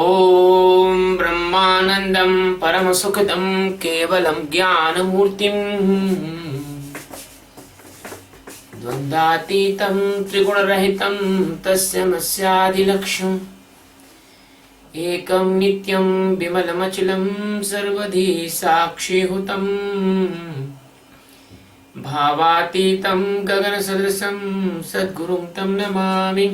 ॐ ब्रह्मानन्दं परमसुखदं केवलं ज्ञानमूर्तिं द्वन्द्वातीतं त्रिगुणरहितं तस्यमस्यादिलक्ष्यम् एकं नित्यं विमलमचलं सर्वधी साक्षीभूतं भावातीतं गगनसदृशं सद्गुरुं तं नमामि।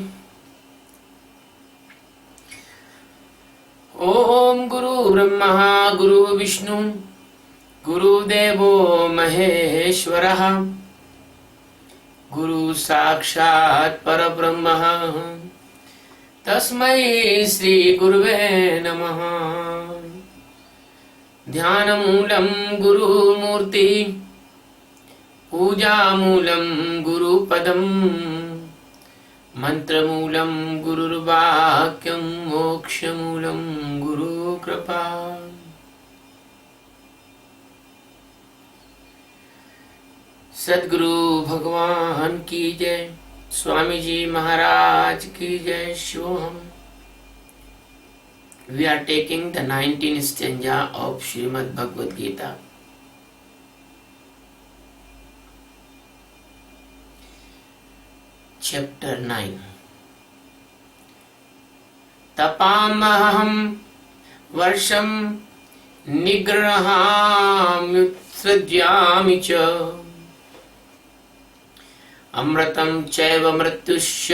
ओम गुरु ब्रह्मा गुरु विष्णु गुरुदेवो महेश्वरः गुरु साक्षात् परब्रह्म तस्मै श्री गुरुवे नमः। ध्यानमूलं गुरुमूर्ति पूजामूलं गुरुपदम् मंत्रमूलं गुरुर्वाक्यं मोक्षमूलं गुरुकृपा। सद्गुरु भगवान की जय, स्वामी जी महाराज की जय। शिवोहम। We are taking the 19th stanza of Srimad Bhagavad Gita. Chapter 9. तपामहं वर्षं निग्रहाम्युत्सृज्यामि च अमृतं चैव मृत्युश्च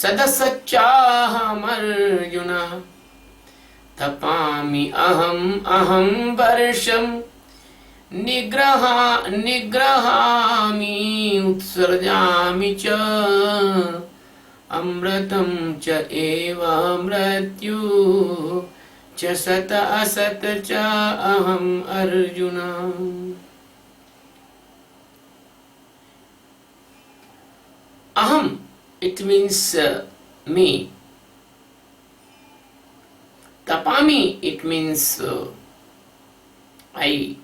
सदसच्चाहमर्जुन। तपामि अहं वर्षं निग्रहामि उत्सर्जामि च अमृतं च एव मृत्यु च सत असत च अहम् Arjun. Aham, it means me. Tapami, it means I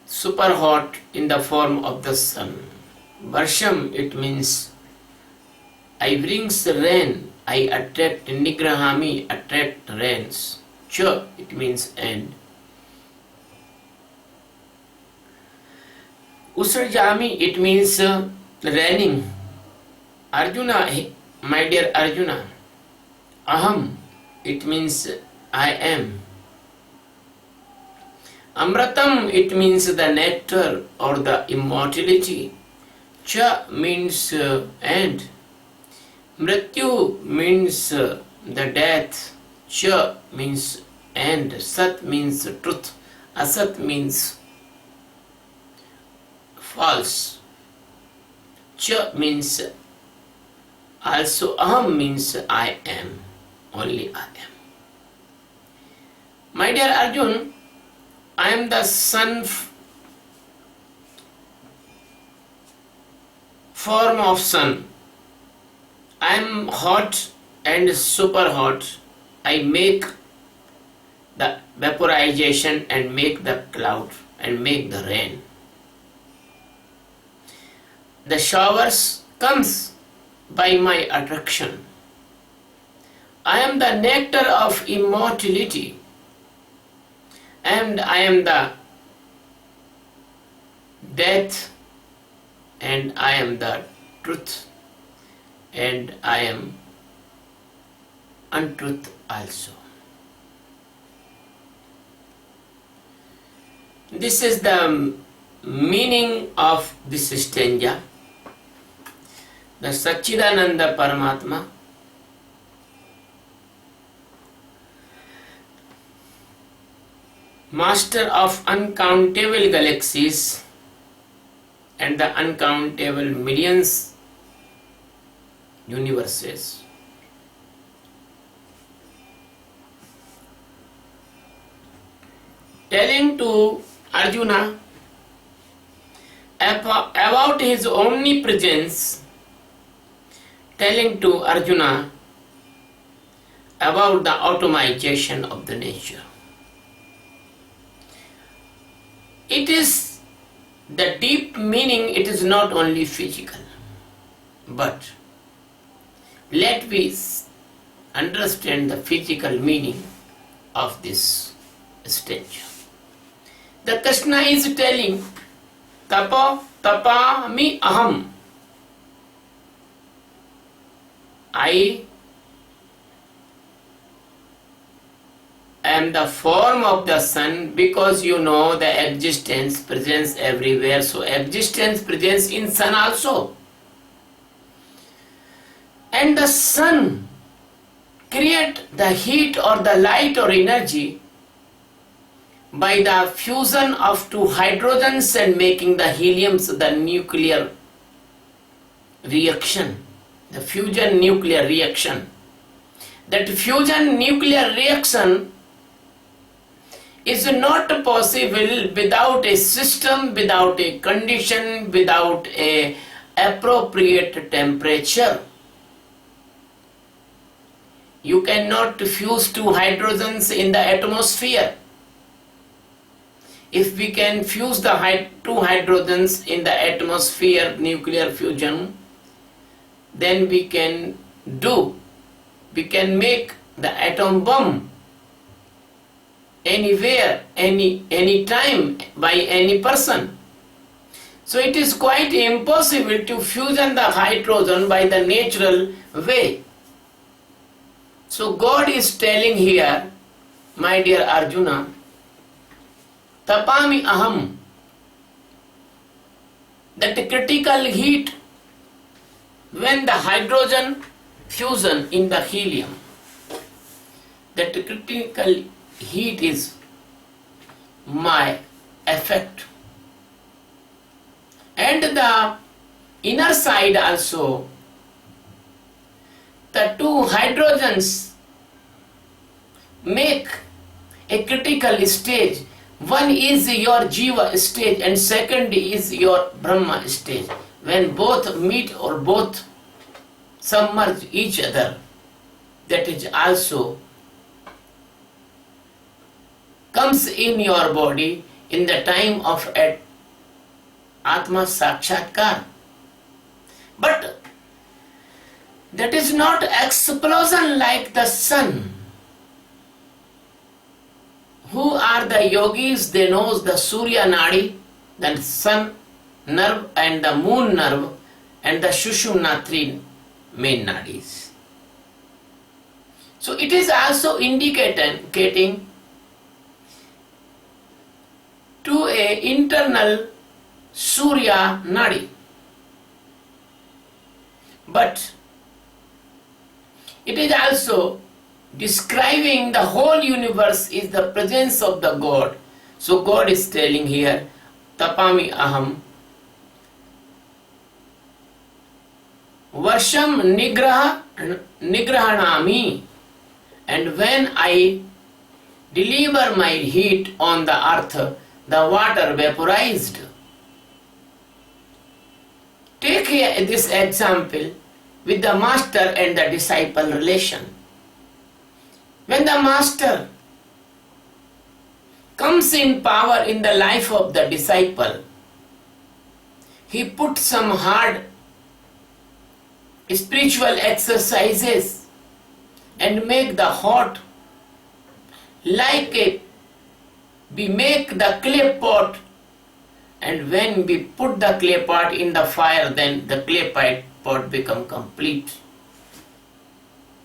super hot in the form of the sun. Varsham, it means I brings rain, I attract. Nigrahami, attract rains. Cha, it means end. Usarjami, it means raining. Arjuna, my dear Arjuna. Aham, it means I am. Amratam, it means the nectar or the immortality. Cha means end. Mrityu means the death. Cha means end. Sat means truth. Asat means false. Cha means also. Aham means I am. Only I am. My dear Arjun, I am the sun form of sun. I am hot and super hot. I make the vaporization and make the cloud and make the rain. The showers comes by my attraction. I am the nectar of immortality. And I am the death, and I am the truth, and I am untruth also. This is the meaning of this stanza. The Satchidananda Paramatma master of uncountable galaxies and the uncountable millions universes, telling to Arjuna about his omnipresence, telling to Arjuna about the automation of the nature. It is the deep meaning, it is not only physical, but let me understand the physical meaning of this statue. The Krishna is telling, tapami aham. I am the form of the sun, because you know the existence, presence everywhere. So existence, presence in sun also. And the sun create the heat or the light or energy by the fusion of two hydrogens and making the heliums, the nuclear reaction, the fusion nuclear reaction. That fusion nuclear reaction is not possible without a system, without a condition, without a appropriate temperature. You cannot fuse two hydrogens in the atmosphere. If we can fuse the two hydrogens in the atmosphere, nuclear fusion, then we can make the atom bomb anywhere, any time, by any person. So it is quite impossible to fusion the hydrogen by the natural way. So God is telling here, my dear Arjuna, tapami aham, that the critical heat when the hydrogen fusion in the helium, that the critical heat is my effect. And the inner side also, the two hydrogens make a critical stage. One is your Jiva stage and second is your Brahma stage. When both meet or both submerge each other, that is also comes in your body in the time of Atma Sakshatkar. But that is not explosion like the sun. Who are the yogis? They know the Surya Nadi, the sun nerve and the moon nerve and the Shushumna, three main nadis. So it is also indicating to a internal Surya Nadi. But it is also describing the whole universe is the presence of the God. So God is telling here, tapami aham, varsham nigrahanami, and when I deliver my heat on the earth, the water vaporized. Take here this example with the master and the disciple relation. When the master comes in power in the life of the disciple, he puts some hard spiritual exercises and make the hot, like we make the clay pot, and when we put the clay pot in the fire, then the clay pot become complete.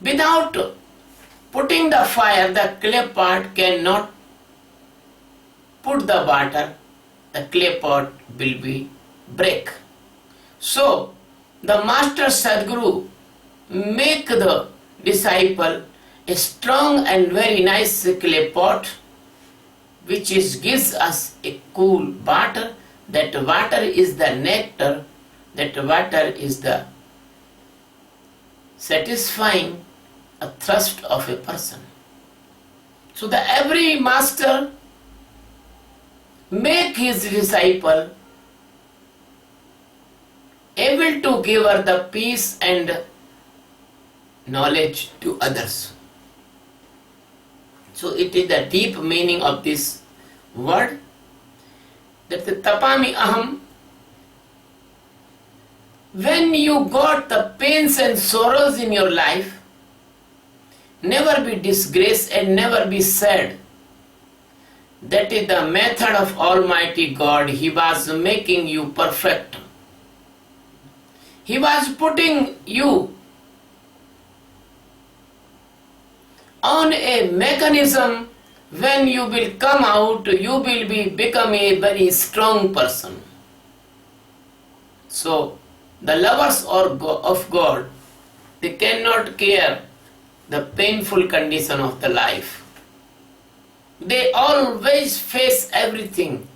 Without putting the fire, the clay pot cannot put the water, the clay pot will be break. So the master Sadguru make the disciple a strong and very nice clay pot, which gives us a cool water. That water is the nectar, that water is the satisfying a thirst of a person. So the every master make his disciple able to give her the peace and knowledge to others. So it is the deep meaning of this word, that the tapami aham, when you got the pains and sorrows in your life, never be disgraced and never be sad. That is the method of Almighty God. He was making you perfect. He was putting you on a mechanism. When you will come out, you will become a very strong person. So, the lovers of God, they cannot care the painful condition of the life. They always face everything,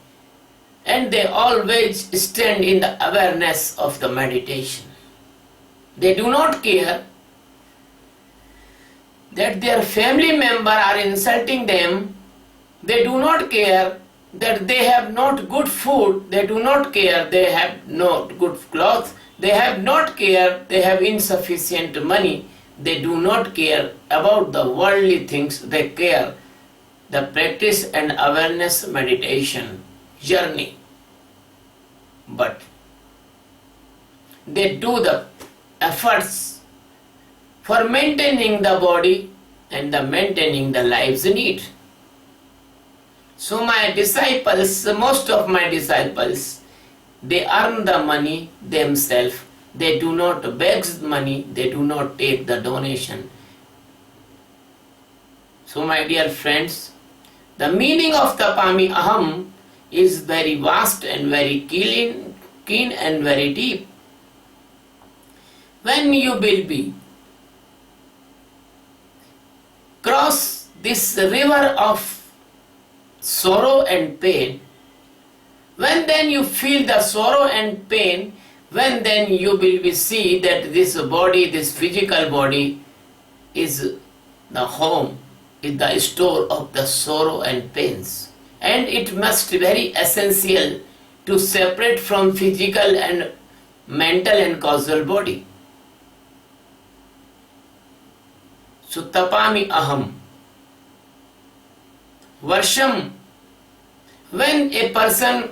and they always stand in the awareness of the meditation. They do not care that their family member are insulting them. They do not care that they have not good food. They do not care they have not good clothes. They have not care they have insufficient money. They do not care about the worldly things. They care the practice and awareness meditation journey. But they do the efforts for maintaining the body and the maintaining the life's need. So my disciples, most of my disciples, they earn the money themselves. They do not beg money. They do not take the donation. So my dear friends, the meaning of Tapami Aham is very vast and very keen and very deep. When you will be cross this river of sorrow and pain, when then you feel the sorrow and pain, when then you will be see that this body, this physical body is the home, is the store of the sorrow and pains. And it must be very essential to separate from physical and mental and causal body. So tapami aham. Varsham, when a person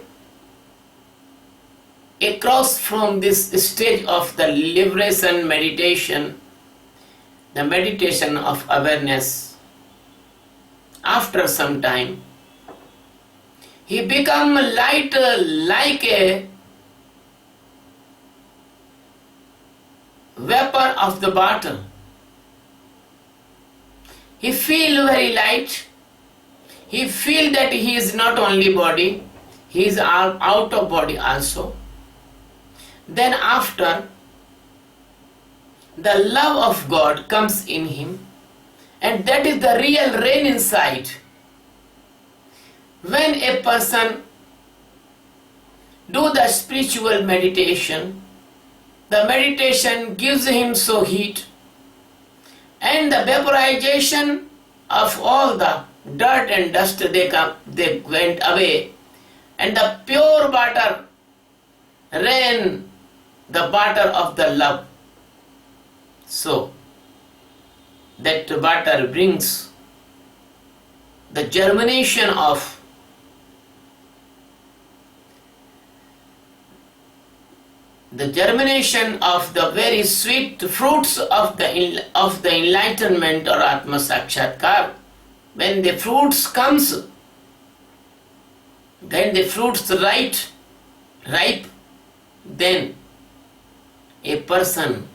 across from this stage of the liberation meditation, the meditation of awareness, after some time, he become light like a vapor of the water. He feel very light. He feel that he is not only body, he is out of body also. Then after, the love of God comes in him, and that is the real rain inside. When a person do the spiritual meditation, the meditation gives him so heat, and the vaporization of all the dirt and dust they went away, and the pure water rain, the water of the love. So that water brings the germination of the very sweet fruits of the enlightenment or Atma Sakshatkar. When the fruits comes, then the fruits ripe, then a person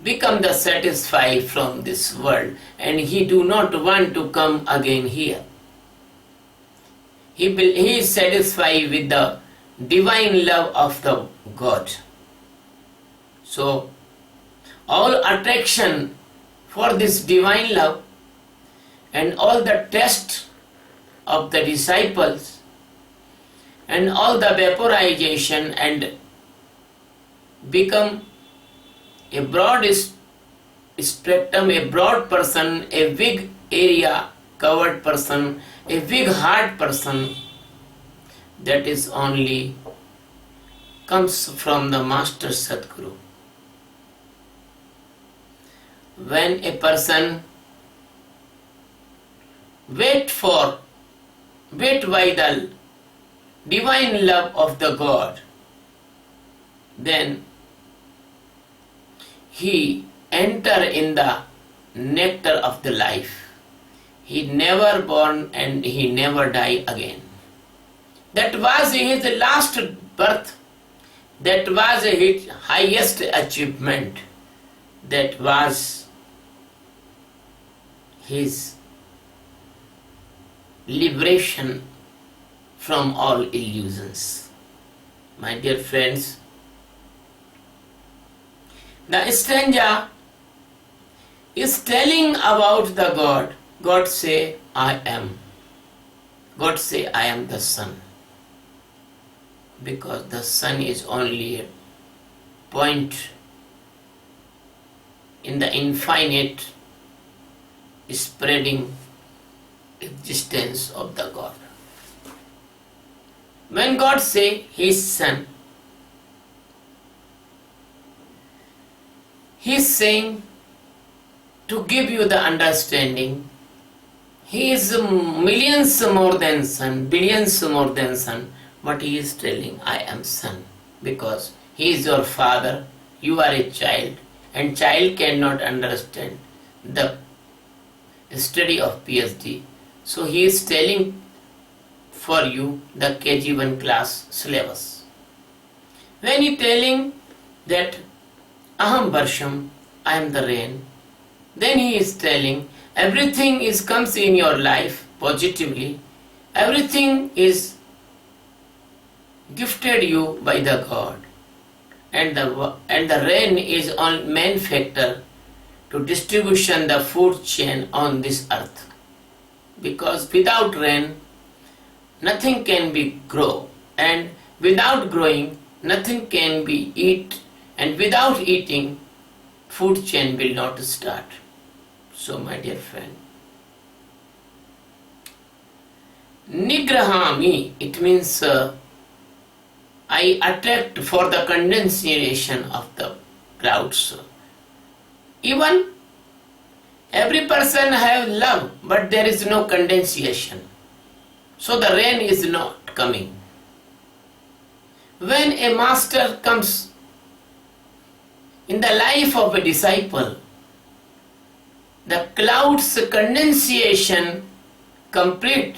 become the satisfied from this world, and he do not want to come again here. He is satisfied with the divine love of the God. So all attraction for this divine love and all the test of the disciples and all the vaporization and become a broad spectrum, a broad person, a big area covered person, a big heart person, that is only comes from the Master Sadguru. When a person wait by the divine love of the God, then he enter in the nectar of the life. He never born and he never die again. That was his last birth. That was his highest achievement. That was his liberation from all illusions. My dear friends, the stanza is telling about the God. God say, I am. God say, I am the Son. Because the Sun is only a point in the infinite spreading existence of the God. When God say His Son, He is saying to give you the understanding, He is millions more than Son, billions more than Son, but He is telling, I am Son, because He is your Father, you are a child, and child cannot understand the study of PhD. So He is telling for you the KG1 class syllabus. When He telling that Aham Varsham, I am the rain, then He is telling everything comes in your life positively, everything is gifted you by the God, and the rain is on main factor to distribution the food chain on this earth, because without rain nothing can be grow, and without growing nothing can be eat, and without eating food chain will not start. So my dear friend, Nigrahami, it means I attract for the condensation of the clouds. Even every person have love, but there is no condensation. So the rain is not coming. When a master comes in the life of a disciple, the clouds condensation complete,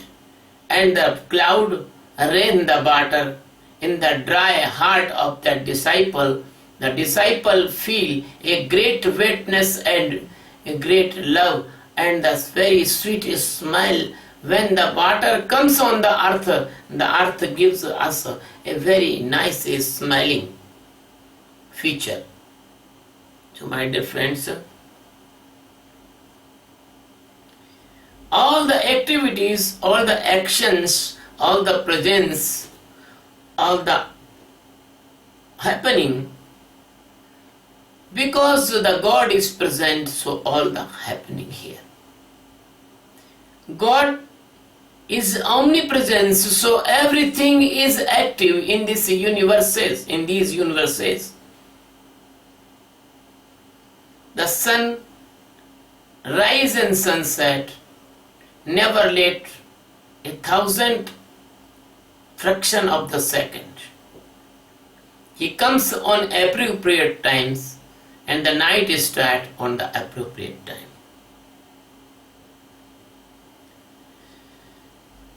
and the cloud rain the water in the dry heart of the disciple. The disciple feel a great wetness and a great love, and the very sweet smile. When the water comes on the earth gives us a very nice smiling feature. So my dear friends, all the activities, all the actions, all the presence, all the happening, because the God is present, so all the happening here. God is omnipresence, so everything is active in these universes. The sun rise and sunset never late 1,000 fraction of the second. He comes on appropriate times, and the night is start on the appropriate time.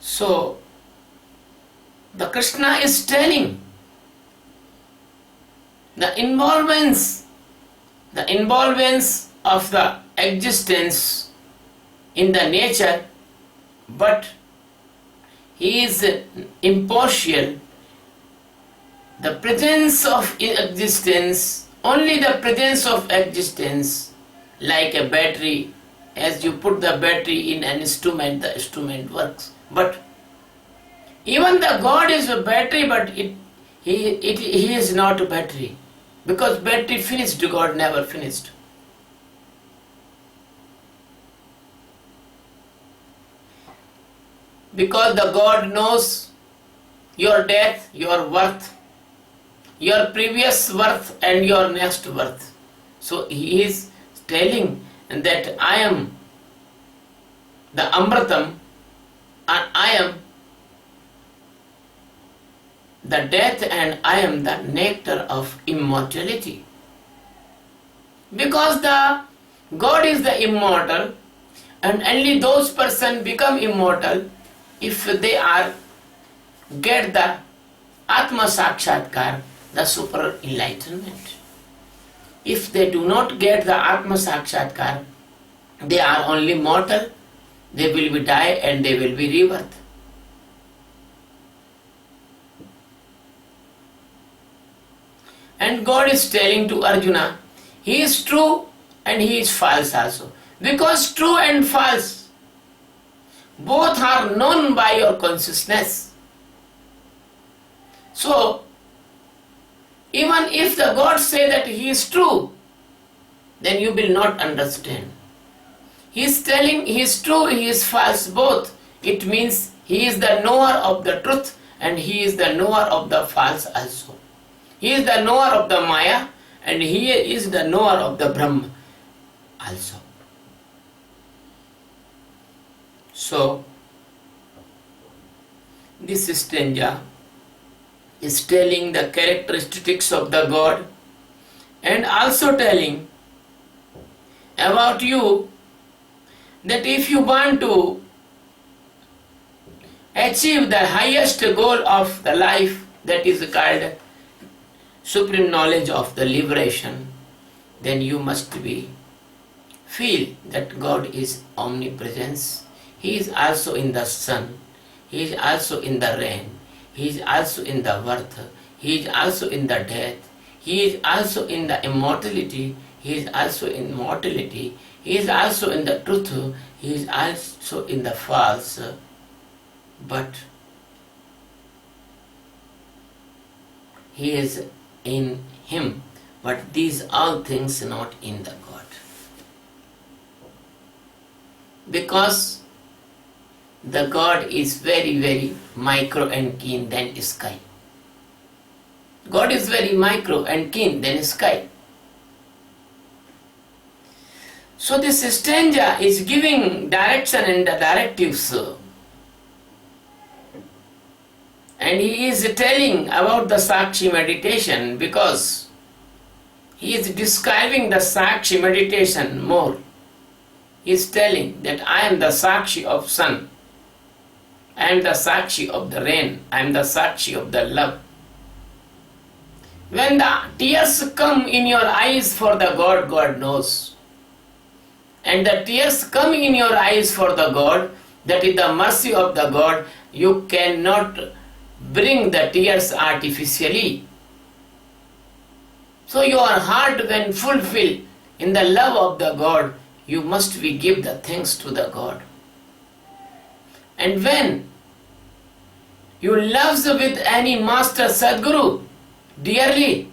So the Krishna is telling the involvements of the existence in the nature, but he is impartial. The presence of existence, only the presence of existence, like a battery, as you put the battery in an instrument, the instrument works. But even the God is a battery, but he is not a battery, because battery finished, God never finished. Because the God knows your death, your worth, your previous worth and your next worth. So he is telling that I am the Amritam, and I am the death, and I am the nectar of immortality. Because the God is the immortal, and only those person become immortal if they are get the Atma Sakshatkar, the super enlightenment. If they do not get the Atma Sakshatkar, they are only mortal, they will be die and they will be rebirth. And God is telling to Arjuna, he is true and he is false also. Because true and false, both are known by your consciousness. So, even if the God say that he is true, then you will not understand. He is telling he is true, he is false, both. It means he is the knower of the truth and he is the knower of the false also. He is the knower of the Maya and he is the knower of the Brahma also. So, this stanza is telling the characteristics of the God and also telling about you that if you want to achieve the highest goal of the life, that is called supreme knowledge of the liberation, then you must feel that God is omnipresence. He is also in the sun, he is also in the rain, he is also in the birth, he is also in the death, he is also in the immortality, he is also in mortality, he is also in the truth, he is also in the false. But he is in him, but these all things not in the God. Because the God is very, very micro and keen than sky. God is very micro and keen than sky. So this stanza is giving direction and the directives. And he is telling about the Sakshi meditation because he is describing the Sakshi meditation more. He is telling that I am the Sakshi of sun, I am the Sakshi of the rain, I am the Sakshi of the love. When the tears come in your eyes for the God, God knows. And the tears come in your eyes for the God, that is the mercy of the God, you cannot bring the tears artificially. So your heart when fulfilled in the love of the God, you must give the thanks to the God. And when you love with any master Sadguru dearly,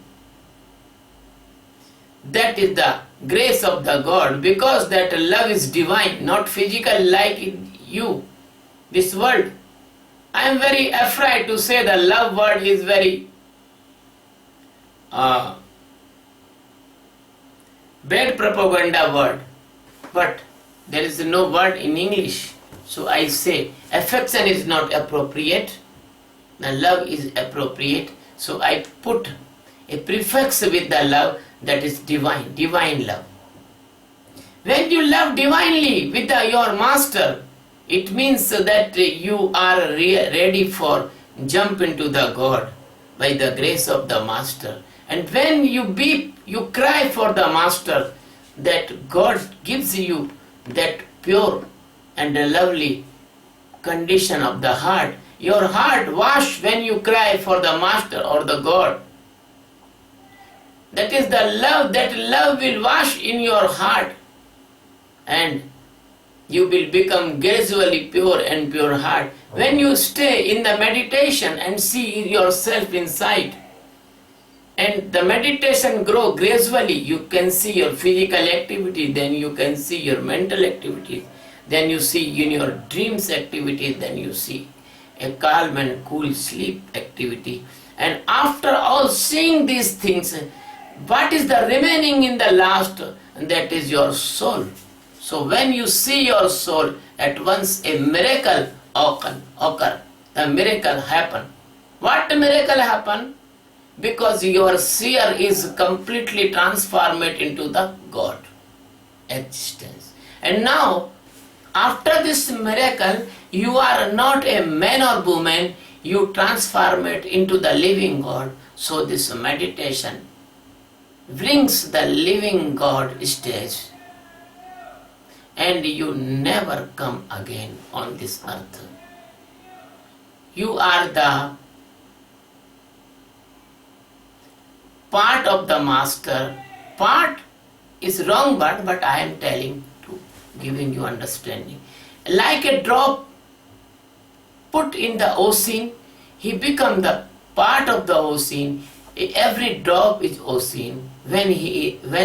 that is the grace of the God, because that love is divine, not physical like in you, this world. I am very afraid to say the love word is very bad propaganda word, but there is no word in English. So I say affection is not appropriate, the love is appropriate. So I put a prefix with the love, that is divine, divine love. When you love divinely with your master, it means that you are ready for jump into the God by the grace of the master. And when you weep, you cry for the master, that God gives you that pure and lovely condition of the heart. Your heart wash when you cry for the master or the God. That is the love, that love will wash in your heart and you will become gradually pure and pure heart. When you stay in the meditation and see yourself inside, and the meditation grow gradually, you can see your physical activity, then you can see your mental activity, then you see in your dreams activity, then you see a calm and cool sleep activity. And after all seeing these things, what is the remaining in the last? And that is your soul. So when you see your soul, at once a miracle occur. The miracle happen. What miracle happen? because your seer is completely transformed into the God existence. And now, after this miracle, you are not a man or woman, you transform it into the living God. So this meditation brings the living God stage, and you never come again on this earth. You are the part of the master. Part is wrong word, but I am telling to giving you understanding. Like a drop put in the ocean, he become the part of the ocean. Every drop is ocean when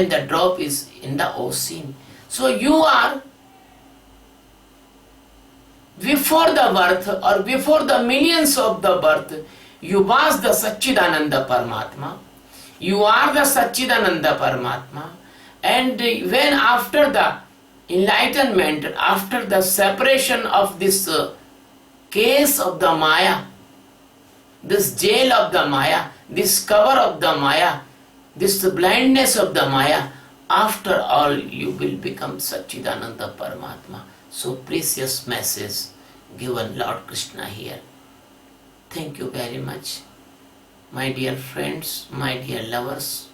the drop is in the ocean. So you are before the birth or before the millions of the birth, you was the Satchidananda Paramatma. You are the Satchidananda Paramatma. And when after the enlightenment, after the separation of this case of the Maya, this jail of the Maya, this cover of the Maya, this blindness of the Maya, after all you will become Satchidananda Paramatma. So precious message given Lord Krishna here. Thank you very much. My dear friends, my dear lovers,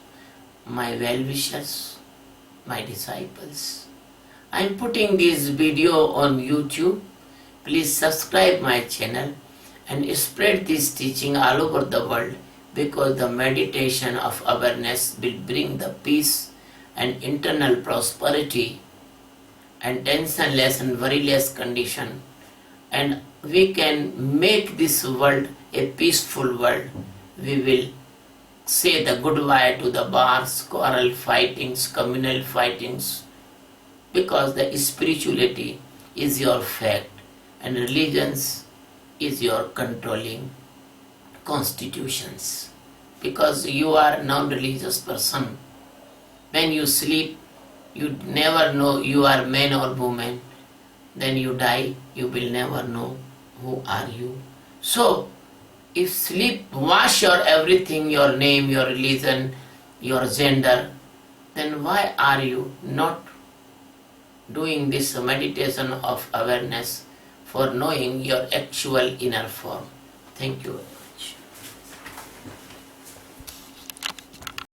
my well-wishers, my disciples. I am putting this video on YouTube. Please subscribe my channel and spread this teaching all over the world, because the meditation of awareness will bring the peace and internal prosperity and tensionless and worryless condition, and we can make this world a peaceful world. We will say the goodbye to the wars, quarrel fightings, communal fightings, because the spirituality is your fact and religions is your controlling constitutions. Because you are a non-religious person, when you sleep, you never know you are man or woman. Then you die, you will never know who are you. So, if sleep wash your everything, your name, your religion, your gender, then why are you not doing this meditation of awareness for knowing your actual inner form? Thank you.